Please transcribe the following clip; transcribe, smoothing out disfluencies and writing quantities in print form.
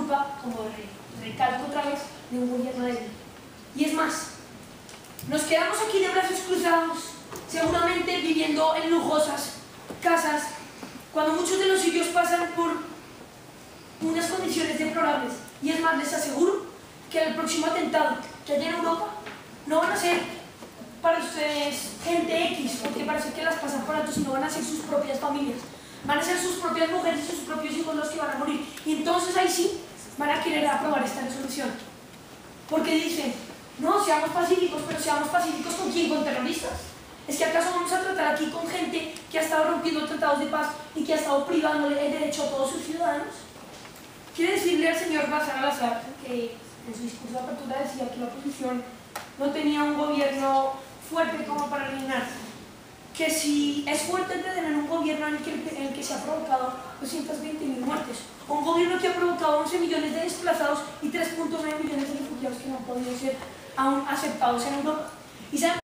culpa, como recalco otra vez, de un gobierno débil. Y es más, nos quedamos aquí de brazos cruzados, seguramente viviendo en lujosas casas, cuando muchos de los sitios pasan por unas condiciones deplorables. Y es más, les aseguro que el próximo atentado que haya en Europa no van a ser para ustedes gente X, porque parece que las pasan por alto, sino van a ser sus propias familias. Van a ser sus propias mujeres y sus propios hijos los que van a morir. Y entonces ahí sí van a querer aprobar esta resolución. Porque dicen, no, seamos pacíficos, pero seamos pacíficos ¿con quién? ¿Con terroristas? ¿Es que acaso vamos a tratar aquí con gente que ha estado rompiendo tratados de paz y que ha estado privándole el derecho a todos sus ciudadanos? Quiere decirle al señor Bashar al-Assad, que en su discurso de apertura decía que la oposición no tenía un gobierno fuerte como para reinarse, que si es fuerte el de tener un gobierno en el que se ha provocado 220.000 muertes, o un gobierno que ha provocado 11 millones de desplazados y 3.9 millones de refugiados que no han podido ser aún aceptados en Europa. ¿Y saben